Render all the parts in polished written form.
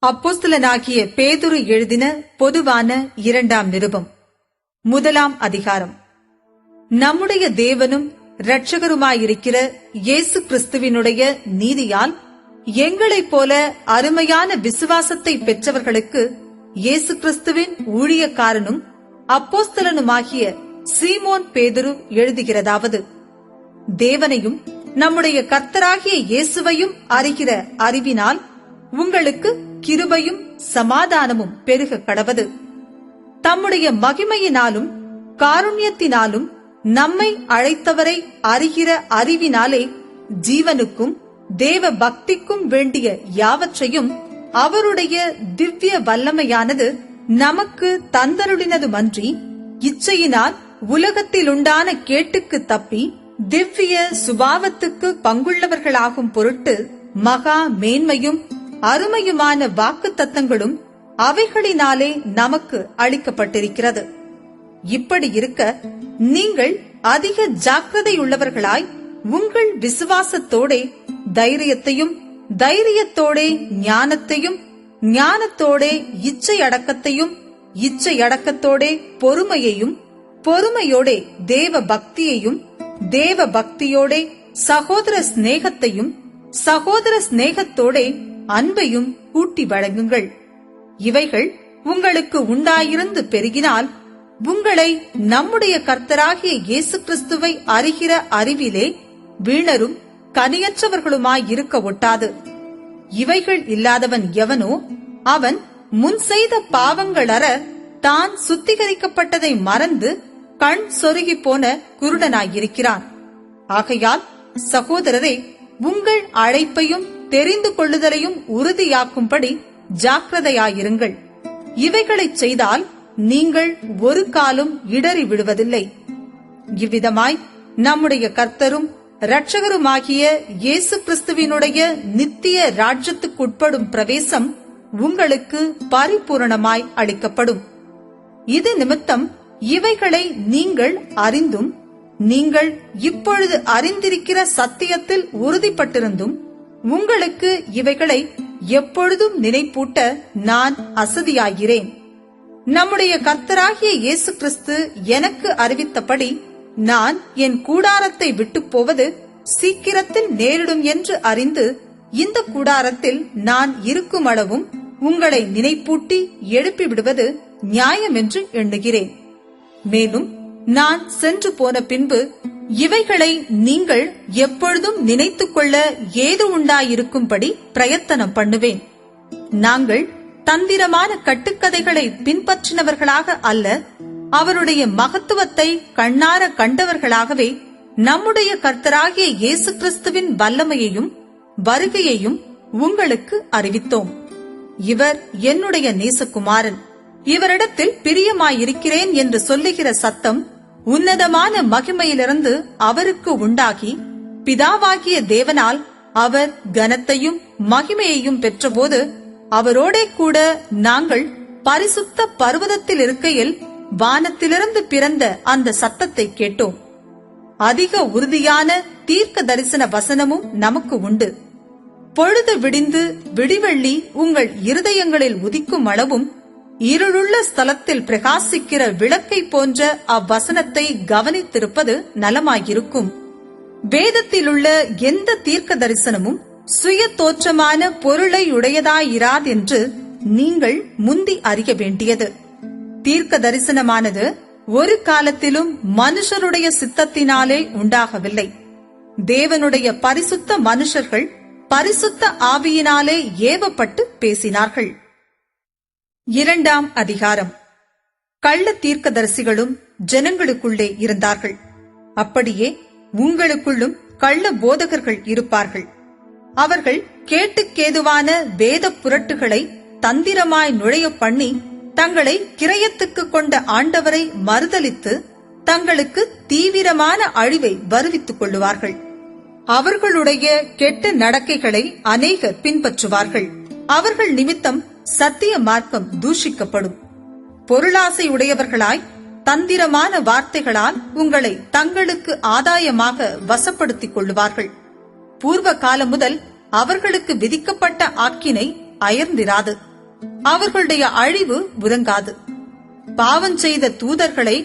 அப்போஸ்தலனாகிய பேதுரு எழுதின பொதுவான 2ஆம் நிருபம். 1ஆம் அதிகாரம். நம்முடைய தேவனும் இரட்சகருமாயிருக்கிற இயேசு கிறிஸ்துவினுடைய நீதியால் எங்களைப் போல அருமையான விசுவாசத்தை பெற்றவர்களுக்கு இயேசு கிறிஸ்துவின் ஊழியக்காரனும் அப்போஸ்தலனுமாகிய சீமோன் பேதுரு எழுதுகிறதாவது: தேவனையும் நம்முடைய கர்த்தராகிய இயேசுவையும் அறிகிற அறிவினால் உங்களுக்கு கிருபையும் சமாதானமும் பெருக கடவது. தம்முடைய மகிமையினாலும் காருண்யத்தினாலும் நம்மை அழைத்தவரை அறிகிற அறிவினாலே ஜீவனுக்கும் தேவ பக்திக்கும் வேண்டிய யாவற்றையும் அவருடைய திவ்ய வல்லமையானது நமக்கு தந்தருளினதுமன்றி, இச்சையினால் உலகத்திலுண்டான கேட்டுக்கு தப்பி திவ்ய சுபாவத்துக்கு பங்குள்ளவர்களாகும் பொருட்டு மகா மேன்மையும் அருமையுமான வாக்கு தத்தங்களும் அவைகளினாலே நமக்கு அளிக்கப்பட்டிருக்கிறது. இப்படி இருக்க நீங்கள் அதிக ஜாக்கிரதையுள்ளவர்களாய் உங்கள் விசுவாசத்தோடே தைரியத்தையும், தைரியத்தோடே ஞானத்தையும், ஞானத்தோடே இச்சை அடக்கத்தையும், இச்சை அடக்கத்தோடே பொறுமையையும், பொறுமையோடே தேவ பக்தியையும், தேவ பக்தியோடே சகோதர சிநேகத்தையும், சகோதர சிநேகத்தோடே அன்பையும் கூட்டி வழங்குங்கள். இவைகள் உங்களுக்கு உண்டாயிருந்து பெருகினால் உங்களை நம்முடைய கர்த்தராகிய இயேசு கிறிஸ்துவை அறிகிற அறிவிலே வீணரும் கனியற்றவர்களுமாயிருக்க ஒட்டாது. இவைகள் இல்லாதவன் எவனோ அவன் முன் செய்த பாவங்களற தான் சுத்திகரிக்கப்பட்டதை மறந்து கண் சொருகி போன குருடனாயிருக்கிறான். ஆகையால் சகோதரரே, உங்கள் அழைப்பையும் தெரிந்து கொள்ளுதலையும் உறுதியாக்கும்படி ஜாக்கிரதையாயிருங்கள். இவைகளைச் செய்தால் நீங்கள் ஒரு காலும் இடறி விடுவதில்லை. இவ்விதமாய் நம்முடைய கர்த்தரும் இரட்சகருமாகிய இயேசு கிறிஸ்துவினுடைய நித்திய ராஜ்யத்துக்குட்படும் பிரவேசம் உங்களுக்கு பரிபூரணமாய் அளிக்கப்படும். இது நிமித்தம் இவைகளை நீங்கள் அறிந்தும், நீங்கள் இப்பொழுது அறிந்திருக்கிற சத்தியத்தில் உறுதிப்பட்டிருந்தும் உங்களுக்கு இவைகளை எப்பொழுதும் நினைப்பூட்ட நான் அசதியாகிறேன். நம்முடைய கர்த்தராகிய இயேசு கிறிஸ்து எனக்கு அறிவித்தபடி நான் என் கூடாரத்தை விட்டு போவது சீக்கிரத்தில் நேரிடும் என்று அறிந்து இந்த கூடாரத்தில் நான் இருக்கும் அளவும் உங்களை நினைப்பூட்டி எழுப்பி விடுவது நியாயம் என்று எண்ணுகிறேன். மேலும் நான் சென்று போன பின்பு இவைகளை நீங்கள் எப்பொழுதும் நினைத்துக் கொள்ள ஏது உண்டாயிருக்கும்படி பிரயத்தனம் பண்ணுவேன். நாங்கள் தந்திரமான கட்டுக்கதைகளை பின்பற்றினவர்களாக அல்ல, அவருடைய மகத்துவத்தை கண்ணார கண்டவர்களாகவே நம்முடைய கர்த்தராகிய இயேசு கிறிஸ்துவின் வல்லமையையும் வருகையையும் உங்களுக்கு அறிவித்தோம். இவர் என்னுடைய நேசகுமாரன், இவரிடத்தில் பிரியமாயிருக்கிறேன் என்று சொல்லுகிற சத்தம் உன்னதமான மகிமையிலிருந்து அவருக்கு உண்டாகி, பிதாவாகிய தேவனால் அவர் கனத்தையும் மகிமையையும் பெற்றபோது அவரோடே கூட நாங்கள் பரிசுத்த பர்வதத்தில் இருக்கையில் வானத்திலிருந்து பிறந்த அந்த சத்தத்தை கேட்டோம். அதிக உறுதியான தீர்க்க தரிசன வசனமும் நமக்கு உண்டு. பொழுது விடிந்து விடிவெள்ளி உங்கள் இருதயங்களில் உதிக்கும் அளவும் இருளுள்ள ஸ்தலத்தில் பிரகாசிக்கிற விளக்கை போன்ற அவ்வசனத்தை கவனித்திருப்பது நலமாயிருக்கும். வேதத்திலுள்ள எந்த தீர்க்க தரிசனமும் சுய தோற்றமான பொருளை உடையதாயிராதென்று நீங்கள் முந்தி அறிய வேண்டியது. தீர்க்க தரிசனமானது ஒரு காலத்திலும் மனுஷருடைய சித்தத்தினாலே உண்டாகவில்லை. தேவனுடைய பரிசுத்த மனுஷர்கள் பரிசுத்த ஆவியினாலே ஏவப்பட்டு பேசினார்கள். 2ஆம் அதிகாரம். கள்ள தீர்க்கதரிசிகளும் ஜனங்களுக்குள்ளே இருந்தார்கள். அப்படியே உங்களுக்குள்ளும் கள்ள போதகர்கள் இருப்பார்கள். அவர்கள் கேட்டுக்கேதுவான வேத புரட்டுகளை தந்திரமாய் நுழைய பண்ணி தங்களை கிரயத்துக்கு கொண்ட ஆண்டவரை மறுதலித்து தங்களுக்கு தீவிரமான அழிவை வருவித்துக் கொள்ளுவார்கள். அவர்களுடைய கெட்ட நடக்கைகளை அநேகர் பின்பற்றுவார்கள். அவர்கள் நிமித்தம் சத்திய மார்க்கம் தூஷிக்கப்படும். பொருளாசை உடையவர்களாய் தந்திரமான வார்த்தைகளால் உங்களை தங்களுக்கு ஆதாயமாக வசப்படுத்திக் கொள்ளுவார்கள். பூர்வ காலம் முதல் அவர்களுக்கு விதிக்கப்பட்ட ஆக்கினை அயர்ந்திராது. அவர்களுடைய அழிவு உறங்காது. பாவம் செய்த தூதர்களை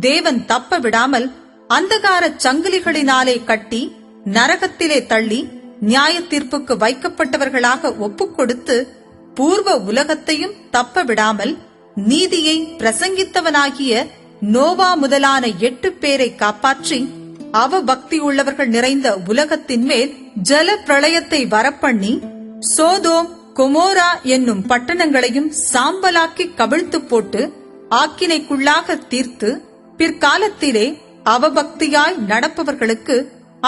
தேவன் தப்ப விடாமல் அந்தகார சங்கிலிகளினாலே கட்டி நரகத்திலே தள்ளி நியாய தீர்ப்புக்கு வைக்கப்பட்டவர்களாக ஒப்புக்கொடுத்து பூர்வ உலகத்தையும் தப்ப விடாமல் நீதியை பிரசங்கித்தவனாகிய நோவா முதலான 8 பேரை காப்பாற்றி அவபக்தி உள்ளவர்கள் நிறைந்த உலகத்தின் மேல் ஜல பிரளயத்தை வரப்பண்ணி சோதோம் கொமோரா என்னும் பட்டணங்களையும் சாம்பலாக்கி கவிழ்த்து போட்டு ஆக்கினைக்குள்ளாக தீர்த்து பிற்காலத்திலே அவபக்தியாய் நடப்பவர்களுக்கு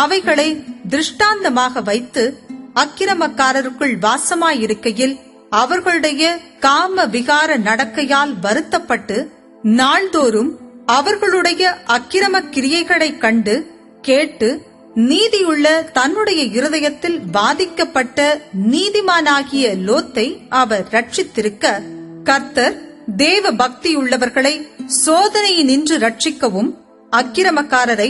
அவைகளை திருஷ்டாந்தமாக வைத்து அக்கிரமக்காரருக்குள் வாசமாயிருக்கையில் அவர்களுடைய காம விகார நடக்கையால் வருத்தப்பட்டு நாள்தோறும் அவர்களுடைய அக்கிரம கிரியைகளைக் கண்டு கேட்டு நீதியுள்ள தன்னுடைய இருதயத்தில் பாதிக்கப்பட்ட நீதிமானாகிய லோத்தை அவர் ரட்சித்திருக்க, கர்த்தர் தேவ பக்தியுள்ளவர்களை சோதனையினின்று ரட்சிக்கவும் அக்கிரமக்காரரை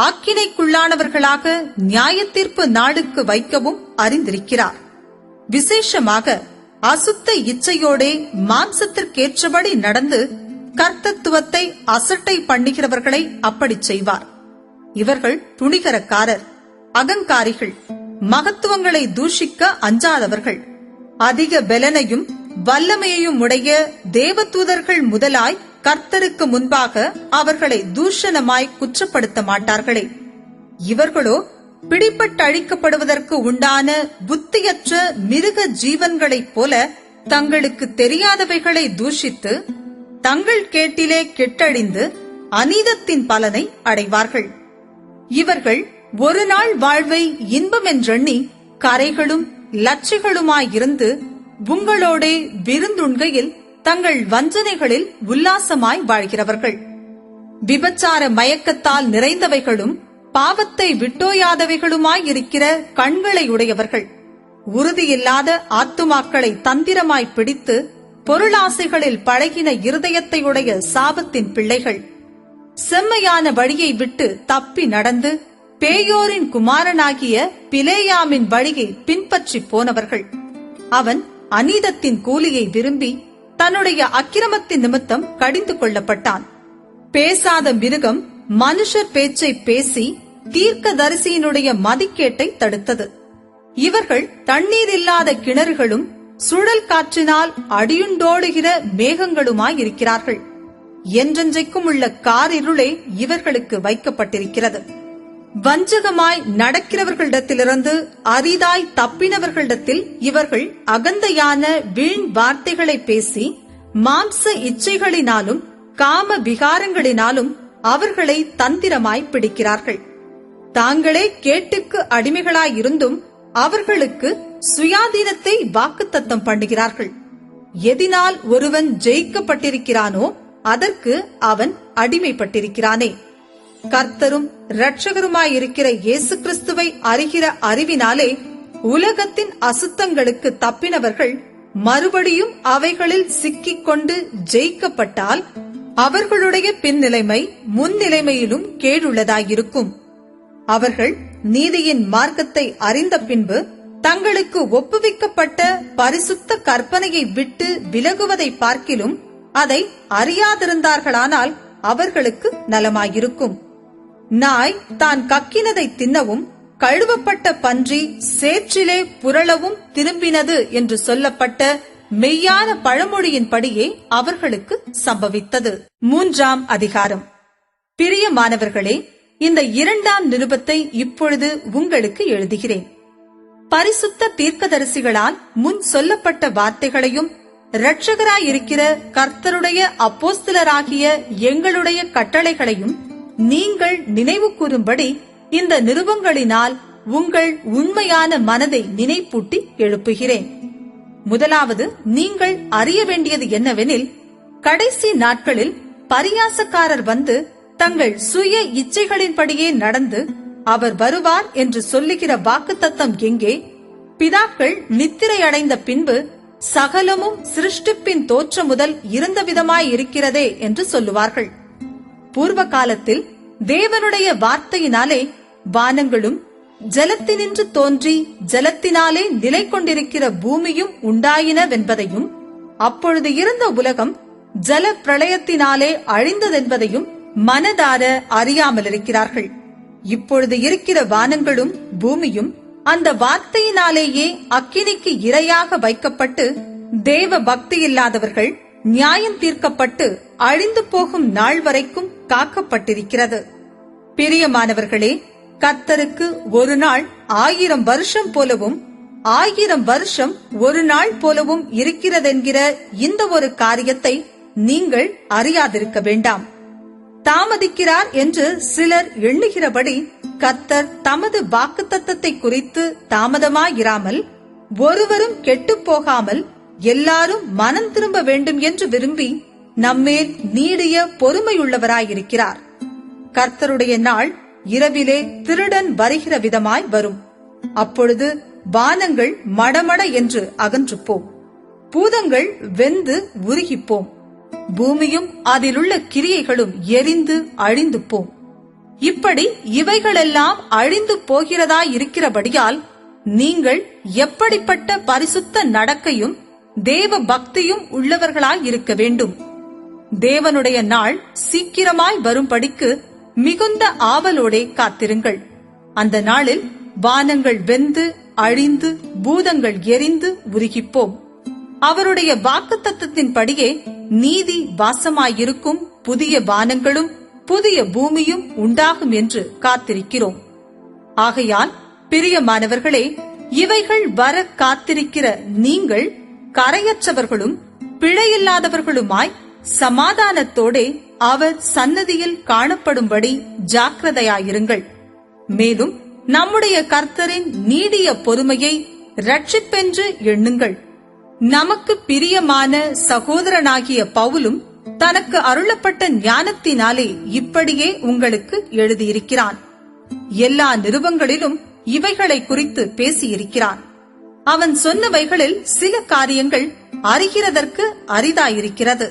ஆக்கினைக்குள்ளானவர்களாக நியாயத்தீர்ப்பு நாளுக்கு வைக்கவும் அறிந்திருக்கிறார். விசேஷமாக அசுத்த இச்சையோடே மாம்சத்திற்கேற்றபடி நடந்து கர்த்தத்துவத்தை அசட்டை பண்ணுகிறவர்களை அப்படி செய்வார். இவர்கள் துணிகரக்காரர், அகங்காரிகள், மகத்துவங்களை தூஷிக்க அஞ்சாதவர்கள், அதிக பெலனையும் வல்லமையையும் உடைய தேவதூதர்கள் முதலாய் கர்த்தருக்கு முன்பாக அவர்களை தூஷணமாய் குற்றப்படுத்த மாட்டார்களே. இவர்களோ பிடிபட்டழிக்கப்படுவதற்கு உண்டான புத்தியற்ற மிருக ஜீவன்களைப் போல தங்களுக்கு தெரியாதவைகளை தூஷித்து தங்கள் கேட்டிலே கெட்டழிந்து அநீதத்தின் பலனை அடைவார்கள். இவர்கள் ஒரு நாள் வாழ்வை இன்பமென்றெண்ணி கரைகளும் லட்சிகளுமாயிருந்து உங்களோடே விருந்துண்கையில் தங்கள் வஞ்சனைகளில் உல்லாசமாய் வாழ்கிறவர்கள். விபச்சார மயக்கத்தால் நிறைந்தவைகளும் பாவத்தை விட்டோயாதவைகளுமாயிருக்கிற கண்களை உடையவர்கள், உறுதியில்லாத ஆத்துமாக்களை தந்திரமாய் பிடித்து பொருளாசைகளில் பழகின இருதயத்தையுடைய சாபத்தின் பிள்ளைகள், செம்மையான வழியை விட்டு தப்பி நடந்து பேயோரின் குமாரனாகிய பிலேயாமின் வழியை பின்பற்றி போனவர்கள். அவன் அநீதத்தின் கூலியை விரும்பி தன்னுடைய அக்கிரமத்தின் நிமித்தம் கடிந்து கொள்ளப்பட்டான். பேசாத மிருகம் மனுஷர் பேச்சை பேசி தீர்க்கதரிசியினுடைய மதிக்கேட்டை தடுத்தது. இவர்கள் தண்ணீர் இல்லாத கிணறுகளும் சுழல் காற்றினால் அடியுண்டோடுகிற மேகங்களுமாயிருக்கிறார்கள். என்றென்றைக்கும் உள்ள காரிருளே இவர்களுக்கு வைக்கப்பட்டிருக்கிறது. வஞ்சகமாய் நடக்கிறவர்களிடத்திலிருந்து அரிதாய் தப்பினவர்களிடத்தில் இவர்கள் அகந்தையான வீண் வார்த்தைகளை பேசி மாம்ச இச்சைகளினாலும் காம விகாரங்களினாலும் அவர்களை தந்திரமாய் பிடிக்கிறார்கள். தாங்களே கேட்டுக்கு அடிமைகளாயிருந்தும் அவர்களுக்கு சுயாதீனத்தை வாக்குத்தத்தம் பண்ணுகிறார்கள். எதினால் ஒருவன் ஜெயிக்கப்பட்டிருக்கிறானோ அதற்கு அவன் அடிமைப்பட்டிருக்கிறானே. கர்த்தரும் இரட்சகருமாயிருக்கிற இயேசு கிறிஸ்துவை அறிகிற அறிவினாலே உலகத்தின் அசுத்தங்களுக்கு தப்பினவர்கள் மறுபடியும் அவைகளில் சிக்கிக் கொண்டு ஜெயிக்கப்பட்டால் அவர்களுடைய பின்னிலைமை முன்னிலைமையிலும் கேடுள்ளதாயிருக்கும். அவர்கள் நீதியின் மார்க்கத்தை அறிந்த பின்பு தங்களுக்கு ஒப்புவிக்கப்பட்ட பரிசுத்த கற்பனையை விட்டு விலகுவதை பார்க்கிலும் அதை அறியாதிருந்தார்களானால் அவர்களுக்கு நலமாயிருக்கும். நாய் தான் கக்கினதை தின்னவும் கழுவப்பட்ட பன்றி சேற்றிலே புரளவும் திரும்பினது என்று சொல்லப்பட்ட மெய்யான பழமொழியின்படியே அவர்களுக்கு சம்பவித்தது. 3ஆம் அதிகாரம். பிரியமானவர்களே, இந்த 2ஆம் நிருபத்தை இப்பொழுது உங்களுக்கு எழுதுகிறேன். பரிசுத்த தீர்க்கதரிசிகளால் முன் சொல்லப்பட்ட வார்த்தைகளையும் இரட்சகராயிருக்கிற கர்த்தருடைய அப்போஸ்தலராகிய எங்களுடைய கட்டளைகளையும் நீங்கள் நினைவு கூறும்படி இந்த நிருபங்களினால் உங்கள் உண்மையான மனதை நினைப்பூட்டி எழுப்புகிறேன். முதலாவது, நீங்கள் அறிய வேண்டியது என்னவெனில், கடைசி நாட்களில் பரியாசக்காரர் வந்து தங்கள் சுய இச்சைகளின்படியே நடந்து அவர் வருவார் என்று சொல்லுகிற வாக்குத்தத்தம் எங்கே? பிதாக்கள் நித்திரையடைந்த பின்பு சகலமும் சிருஷ்டிப்பின் தோற்றம் முதல் இருந்த விதமாயிருக்கிறதே என்று சொல்லுவார்கள். பூர்வ காலத்தில் தேவனுடைய வார்த்தையினாலே வானங்களும் ஜலத்தினின்று தோன்றி ஜலத்தினாலே நிலை கொண்டிருக்கிற பூமியும் உண்டாயினவென்பதையும், அப்பொழுது இருந்த உலகம் ஜல பிரளயத்தினாலே அழிந்ததென்பதையும் மனதார அறியாமலிருக்கிறார்கள். இப்பொழுது இருக்கிற வானங்களும் பூமியும் அந்த வார்த்தையினாலேயே அக்கினிக்கு இரையாக வைக்கப்பட்டு தேவ பக்தி இல்லாதவர்கள் நியாயம் தீர்க்கப்பட்டு அழிந்து போகும் நாள் வரைக்கும் காக்கப்பட்டிருக்கிறது. பிரியமானவர்களே, கர்த்தருக்கு ஒரு நாள் 1000 வருஷம் போலவும் 1000 வருஷம் ஒரு நாள் போலவும் இருக்கிறதென்கிற இந்த ஒரு காரியத்தை நீங்கள் அறியாதிருக்க வேண்டாம். தாமதிக்கிறார் என்று சிலர் எண்ணுகிறபடி கர்த்தர் தமது வாக்குத்தத்தத்தை குறித்து தாமதமாயிராமல், ஒருவரும் கெட்டுப் போகாமல் எல்லாரும் மனம் திரும்ப வேண்டும் என்று விரும்பி நம்மேல் நீடிய பொறுமையுள்ளவராயிருக்கிறார். கர்த்தருடைய நாள் இரவிலே திருடன் வருகிற விதமாய் வரும். அப்பொழுது வானங்கள் மடமட என்று அகன்று போம், பூதங்கள் வெந்து உருகிப்போம், பூமியும் அதிலுள்ள கிரியைகளும் எரிந்து அழிந்து போம். இப்படி இவைகளெல்லாம் அழிந்து போகிறதாயிருக்கிறபடியால் நீங்கள் எப்படிப்பட்ட பரிசுத்த நடக்கையும் தேவ பக்தியும் உள்ளவர்களாயிருக்க வேண்டும். தேவனுடைய நாள் சீக்கிரமாய் வரும்படிக்கு மிகுந்த ஆவலோடே காத்திருங்கள். அந்த நாளில் வானங்கள் வெந்து அழிந்து பூதங்கள் எரிந்து உருகிப்போம். அவருடைய வாக்குத்தத்தத்தின்படியே நீதி வாசமாயிருக்கும் புதிய வானங்களும் புதிய பூமியும் உண்டாகும் என்று காத்திருக்கிறோம். ஆகையால் பிரியமானவர்களே, இவைகள் வர காத்திருக்கிற நீங்கள் கரையற்றவர்களும் பிழையில்லாதவர்களுமாய் சமாதானத்தோடே அவர் சன்னதியில் காணப்படும்படி ஜாக்கிரதையாயிருங்கள். மேலும் நம்முடைய கர்த்தரின் நீடிய பொறுமையை இரட்சிப்பென்று எண்ணுங்கள். நமக்கு பிரியமான சகோதரனாகிய பவுலும் தனக்கு அருளப்பட்ட ஞானத்தினாலே இப்படியே உங்களுக்கு எழுதியிருக்கிறான். எல்லா நிருபங்களிலும் இவைகளை குறித்து பேசியிருக்கிறான். அவன் சொன்னவைகளில் சில காரியங்கள் அறிகிறதற்கு அரிதாயிருக்கிறது.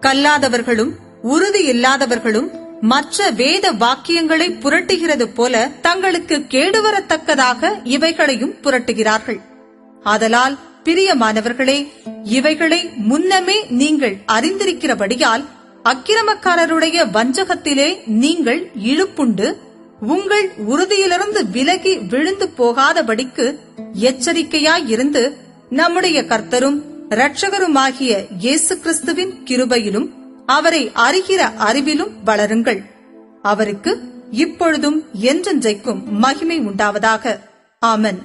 கல்லாதவர்களும் உறுதி இல்லாதவர்களும் மற்ற வேத வாக்கியங்களை புரட்டுகிறது போல தங்களுக்கு கேடுவரத்தக்கதாக இவைகளையும் புரட்டுகிறார்கள். ஆதலால் பிரியமானவர்களே, இவைகளை முன்னமே நீங்கள் அறிந்திருக்கிறபடியால் அக்கிரமக்காரருடைய வஞ்சகத்திலே நீங்கள் இழுப்புண்டு உங்கள் உறுதியிலிருந்து விலகி விழுந்து போகாதபடிக்கு எச்சரிக்கையாயிருந்து நம்முடைய கர்த்தரும் இரட்சகருமாகிய இயேசு கிறிஸ்துவின் கிருபையிலும் அவரை அறிகிற அறிவிலும் வளருங்கள். அவருக்கு இப்பொழுதும் என்றென்றைக்கும் மகிமை உண்டாவதாக. ஆமென்.